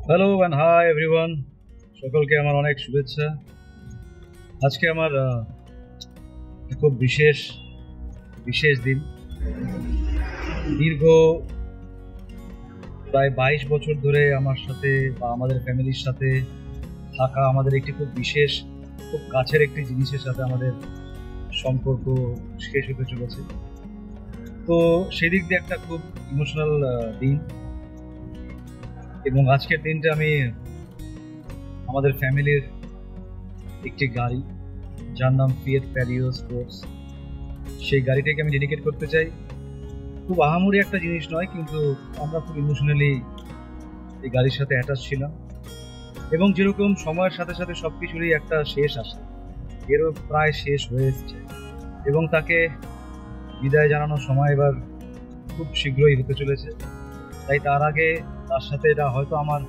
Hello and hi everyone, সকলকে আমার অনেক শুভেচ্ছা। আজকে আমার খুব বিশেষ দিন। দীর্ঘ প্রায় 22 বছর ধরে আমার সাথে বা আমাদের ফ্যামিলির সাথে থাকা আমাদের একটি খুব বিশেষ, খুব কাছের একটি জিনিসের সাথে আমাদের সম্পর্ক শেষ হতে চলেছে। তো সেদিক দিয়ে একটা খুব ইমোশনাল দিন। এবং আজকের দিনটা আমি আমাদের ফ্যামিলির একটি গাড়ি, যার নাম ফিয়েট প্যালিও স্পোর্টস, সেই গাড়িটাকে আমি ডেডিকেট করতে চাই। খুব আহামরি একটা জিনিস নয়, কিন্তু আমরা খুব ইমোশনালি এই গাড়ির সাথে অ্যাটাচ ছিলাম। এবং যেরকম সময়ের সাথে সাথে সব কিছুরই একটা শেষ আসে, এরও প্রায় শেষ হয়ে এসছে এবং তাকে বিদায় জানানোর সময় এবার খুব শীঘ্রই হতে চলেছে। তাই তার আগে তার সাথে এটা হয়তো আমার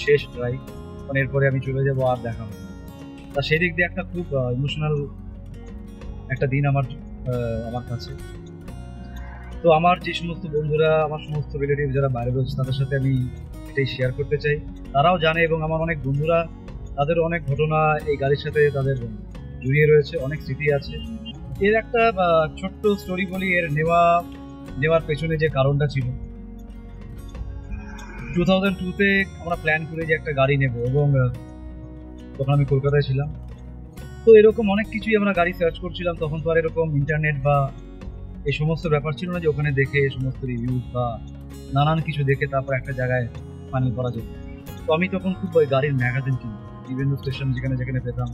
শেষ ড্রাইভ, কারণ এরপরে আমি চলে যাবো, আর দেখা হবে। তা সেই দিক দিয়ে একটা খুব ইমোশনাল একটা দিন আমার কাছে। তো আমার যে সমস্ত বন্ধুরা, আমার সমস্ত রিলেটিভ যারা বাইরে রয়েছে, তাদের সাথে আমি এটাই শেয়ার করতে চাই। তারাও জানে এবং আমার অনেক বন্ধুরা, তাদের অনেক ঘটনা এই গাড়ির সাথে তাদের জড়িয়ে রয়েছে, অনেক স্মৃতি আছে। এর একটা ছোট্ট স্টোরি বলি। এর নেওয়ার পেছনে যে কারণটা ছিল, 2002-তে আমরা প্ল্যান করে যে একটা গাড়ি নেব, এবং তখন আমি কলকাতায় ছিলাম। তো এরকম অনেক কিছুই আমরা গাড়ি সার্চ করছিলাম। তখন তো আর এরকম ইন্টারনেট বা এই সমস্ত ব্যাপার ছিল না যে ওখানে দেখে সমস্ত রিভিউজ বা নানান কিছু দেখে তারপর একটা জায়গায় ফাইনাল করা যেত। তো আমি তখন খুব ওই গাড়ির ম্যাগাজিন কিনতাম, বিভিন্ন স্টেশন যেখানে যেখানে পেতাম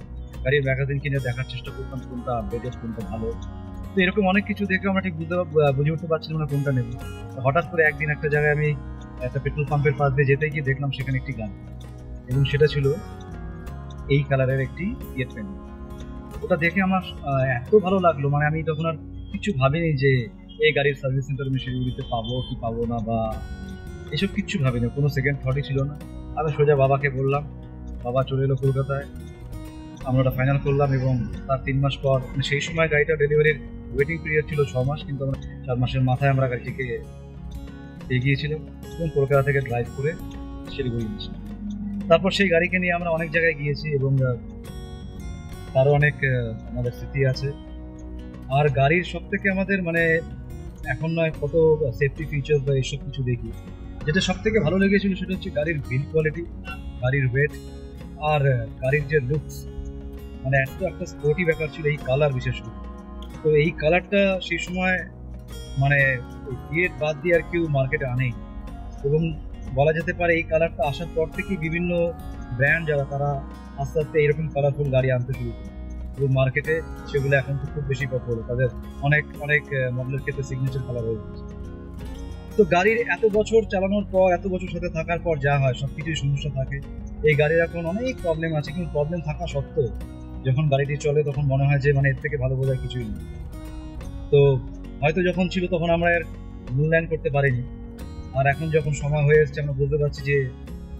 গাড়ির ম্যাগাজিন কিনে দেখার চেষ্টা করতাম কোনটা আপডেটেড, কোনটা ভালো। তো এরকম অনেক কিছু দেখে আমরা ঠিক বুঝে উঠতে পারছিলাম না কোনটা নেব। হঠাৎ করে একদিন একটা জায়গায় আমি একটা পেট্রোল পাম্পের পাশ দিয়ে যেতে গিয়ে দেখলাম সেখানে একটি গাড়ি, এবং সেটা ছিল এই কালারের একটি ফিয়েট প্যালিও। ওটা দেখে আমার এত ভালো লাগলো, মানে আমি তখন আর কিছু ভাবিনি যে এই গাড়ির সার্ভিস সেন্টার আমি শিলিগুড়িতে পাবো কি পাবো না, বা এসব কিচ্ছু ভাবিনি, কোনো সেকেন্ড থটই ছিল না। আমি সোজা বাবাকে বললাম, বাবা চলে এলো কলকাতায়, আমরা ওটা ফাইনাল করলাম। এবং তার 3 মাস পর, সেই সময় গাড়িটা ডেলিভারির ওয়েটিং পিরিয়ড ছিল 6 মাস, কিন্তু আমরা 4 মাসের মাথায় আমরা গাড়িটিকে এগিয়েছিলাম এবং কলকাতা থেকে ড্রাইভ করে শিলিগুড়ি নিয়েছিলাম। তারপর সেই গাড়িকে নিয়ে আমরা অনেক জায়গায় গিয়েছি এবং তারও অনেক আমাদের স্মৃতি আছে। আর গাড়ির সব থেকে আমাদের এখন নয় কত সেফটি ফিচার বা এইসব কিছু দেখি, যেটা সব থেকে ভালো লেগেছিল সেটা হচ্ছে গাড়ির বিল্ড কোয়ালিটি, গাড়ির ওয়েট, আর গাড়ির যে লুকস। এত একটা স্পোর্টি ব্যাপার ছিল এই কালার, বিশেষ করে। তো এই কালারটা সেই সময় ফিয়েট বাদ দিয়ে আর কেউ মার্কেটে আনেই। এবং বলা যেতে পারে এই কালারটা আসার পর থেকেই বিভিন্ন ব্র্যান্ড যারা, তারা আস্তে আস্তে এরকম কালারফুল গাড়ি আনতে শুরু করে এবং মার্কেটে সেগুলো এখন তো খুব বেশি পপুলার, তাদের অনেক মডেলের ক্ষেত্রে সিগনেচার কালার হয়ে গেছে। তো গাড়ির এত বছর চালানোর পর, এত বছর সাথে থাকার পর যা হয়, সব কিছুই সমস্যা থাকে। এই গাড়ির এখন অনেক প্রবলেম আছে, কিন্তু প্রবলেম থাকা সত্ত্বেও যখন গাড়িটি চলে তখন মনে হয় যে এর থেকে ভালো বোঝার কিছুই নেই। তো হয়তো যখন ছিল তখন আমরা এর মূল্যায়ন করতে পারিনি, আর এখন যখন সময় হয়ে এসেছে আমরা বুঝতে পারছি যে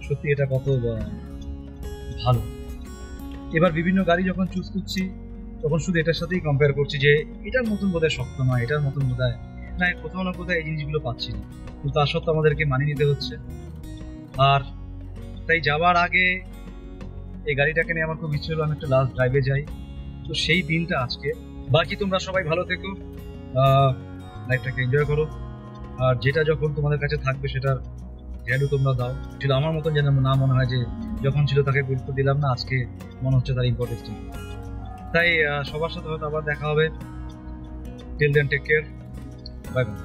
সত্যি এটা কত ভালো। এবার বিভিন্ন গাড়ি যখন চুজ করছি তখন শুধু এটার সাথেই কম্পেয়ার করছি যে এটার মতন বোধহয় শক্ত নয়, এটার মতন বোধহয় না, কোথাও না কোথাও এই জিনিসগুলো পাচ্ছি না, কিন্তু তার সত্ত্বেও আমাদেরকে মানিয়ে নিতে হচ্ছে। আর তাই যাওয়ার আগে এই গাড়িটাকে নিয়ে আমার খুব ইচ্ছে হলো আমি একটা লাস্ট ড্রাইভে যাই। তো সেই দিনটা আজকে। বাকি তোমরা সবাই ভালো থেকো, লাইফটাকে এনজয় করো, আর যেটা যখন তোমাদের কাছে থাকবে সেটার ভ্যালু তোমরা দাও। ছিল আমার মতন যেন না মনে হয় যে যখন ছিল তাকে গুরুত্ব দিলাম না, আজকে মনে হচ্ছে তার ইম্পর্টেন্স। তাই সবার সাথে হয়তো আবার দেখা হবে। Till then take care, bye by.